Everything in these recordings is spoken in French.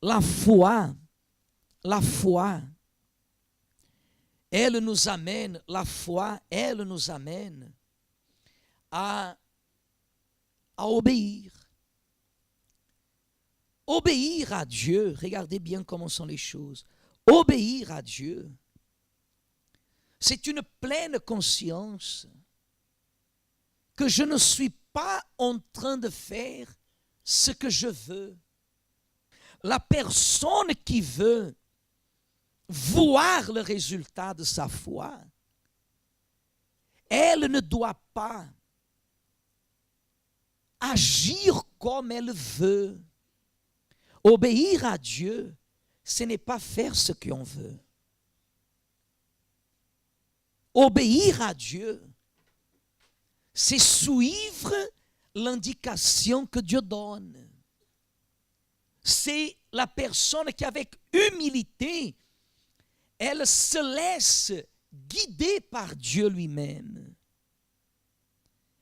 la foi, elle nous amène, la foi, elle nous amène à obéir. Obéir à Dieu, regardez bien comment sont les choses. Obéir à Dieu, c'est une pleine conscience que je ne suis pas en train de faire ce que je veux. La personne qui veut voir le résultat de sa foi, elle ne doit pas agir comme elle veut. Obéir à Dieu, ce n'est pas faire ce qu'on veut. Obéir à Dieu, c'est suivre l'indication que Dieu donne. C'est la personne qui, avec humilité, elle se laisse guider par Dieu lui-même.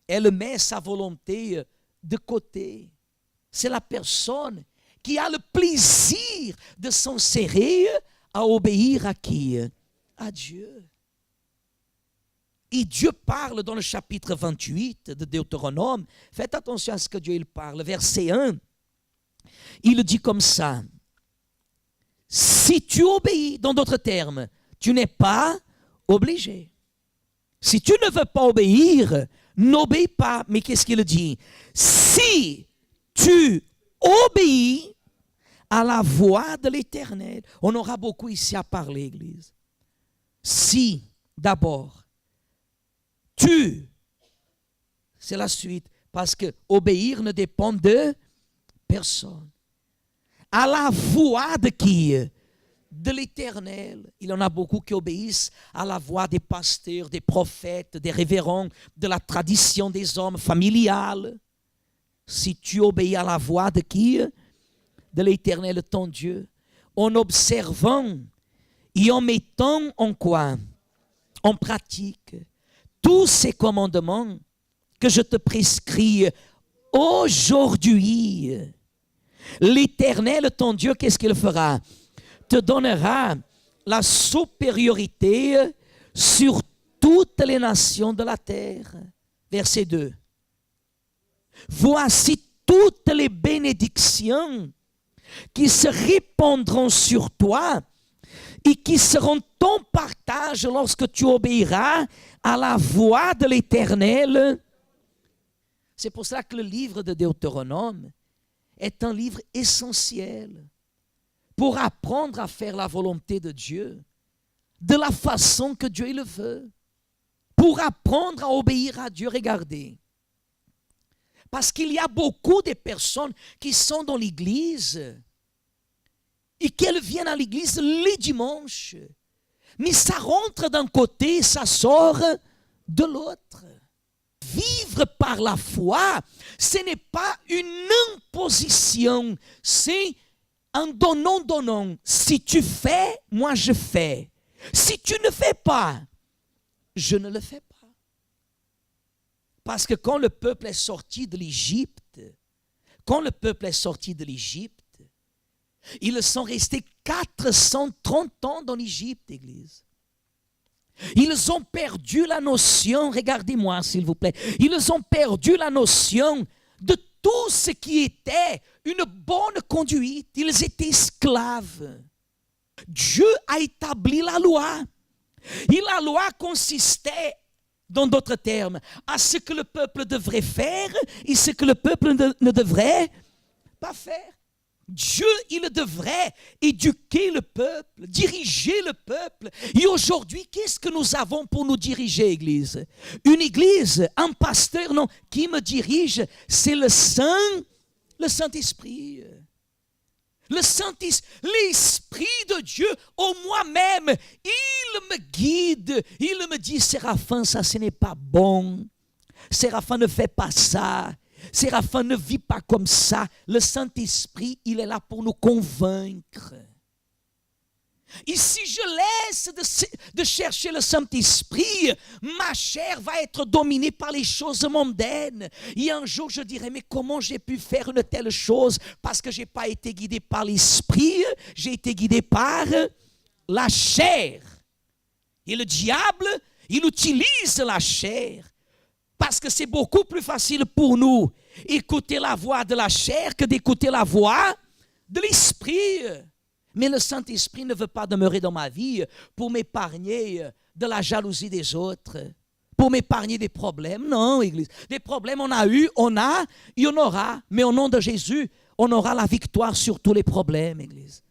Elle met sa volonté de côté. C'est la personne qui a le plaisir de s'insérer à obéir à qui? À Dieu. Et Dieu parle dans le chapitre 28 de Deutéronome. Faites attention à ce que Dieu il parle. Verset 1, il dit comme ça. Si tu obéis, dans d'autres termes, tu n'es pas obligé. Si tu ne veux pas obéir, n'obéis pas. Mais qu'est-ce qu'il dit? Si tu obéis à la voix de l'Éternel. On aura beaucoup ici à parler, Église. Si, d'abord, c'est la suite, parce que obéir ne dépend de personne. À la voix de qui? De l'Éternel. Il y en a beaucoup qui obéissent à la voix des pasteurs, des prophètes, des révérends, de la tradition des hommes familiales. Si tu obéis à la voix de qui? De l'Éternel ton Dieu, en observant et en mettant en quoi? En pratique tous ces commandements que je te prescris aujourd'hui. L'Éternel ton Dieu, qu'est-ce qu'il fera? Te donnera la supériorité sur toutes les nations de la terre. Verset 2. Voici toutes les bénédictions qui se répandront sur toi et qui seront ton partage lorsque tu obéiras à la voix de l'Éternel. C'est pour ça que le livre de Deutéronome est un livre essentiel pour apprendre à faire la volonté de Dieu de la façon que Dieu le veut. Pour apprendre à obéir à Dieu, regardez. Parce qu'il y a beaucoup de personnes qui sont dans l'église et qu'elles viennent à l'église les dimanches. Mais ça rentre d'un côté, ça sort de l'autre. Vivre par la foi, ce n'est pas une imposition, c'est un donnant-donnant. Si tu fais, moi je fais. Si tu ne fais pas, je ne le fais pas. Parce que quand le peuple est sorti de l'Égypte, ils sont restés 430 ans dans l'Égypte, Église. Ils ont perdu la notion, regardez-moi s'il vous plaît, ils ont perdu la notion de tout ce qui était une bonne conduite. Ils étaient esclaves. Dieu a établi la loi. Et la loi consistait, dans d'autres termes, à ce que le peuple devrait faire et ce que le peuple ne devrait pas faire. Dieu, il devrait éduquer le peuple, diriger le peuple. Et aujourd'hui, qu'est-ce que nous avons pour nous diriger, Église? Une Église, un pasteur, non, qui me dirige, c'est le Saint-Esprit. L'Esprit de Dieu en moi-même, il me guide, il me dit, Séraphin, ça ce n'est pas bon. Séraphin, ne fais pas ça. Séraphin, ne vit pas comme ça. Le Saint-Esprit, il est là pour nous convaincre. Et si je laisse de chercher le Saint-Esprit, ma chair va être dominée par les choses mondaines. Et un jour, je dirai, mais comment j'ai pu faire une telle chose? Parce que je n'ai pas été guidé par l'Esprit, j'ai été guidé par la chair. Et le diable, il utilise la chair. Parce que c'est beaucoup plus facile pour nous écouter la voix de la chair que d'écouter la voix de l'Esprit. Mais le Saint-Esprit ne veut pas demeurer dans ma vie pour m'épargner de la jalousie des autres, pour m'épargner des problèmes. Non, Église. Des problèmes, on a eu, on a, il y en aura. Mais au nom de Jésus, on aura la victoire sur tous les problèmes, Église.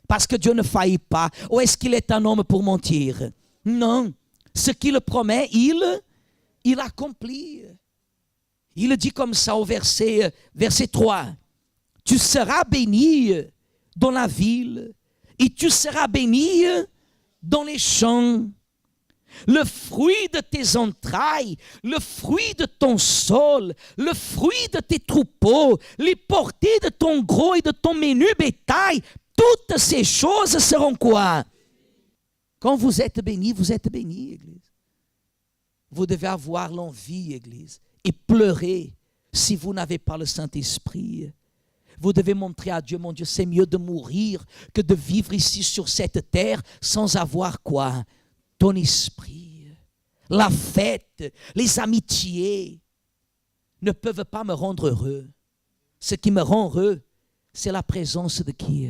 Parce que Dieu ne faillit pas. Ou est-ce qu'il est un homme pour mentir? Non. Ce qu'il promet, il accomplit. Il dit comme ça au verset 3. Tu seras béni dans la ville et tu seras béni dans les champs. Le fruit de tes entrailles, le fruit de ton sol, le fruit de tes troupeaux, les portées de ton gros et de ton menu bétail, toutes ces choses seront quoi? Quand vous êtes bénis, Église. Vous devez avoir l'envie, Église, et pleurer si vous n'avez pas le Saint-Esprit. Vous devez montrer à Dieu, mon Dieu, c'est mieux de mourir que de vivre ici sur cette terre sans avoir quoi? Ton esprit. La fête, les amitiés ne peuvent pas me rendre heureux. Ce qui me rend heureux, c'est la présence de qui?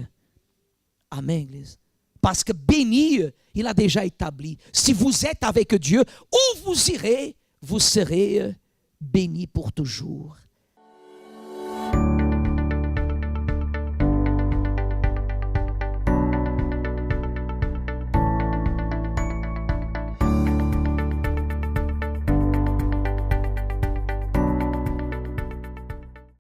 Amen, Église. Parce que béni, il a déjà établi. Si vous êtes avec Dieu, où vous irez, vous serez béni pour toujours.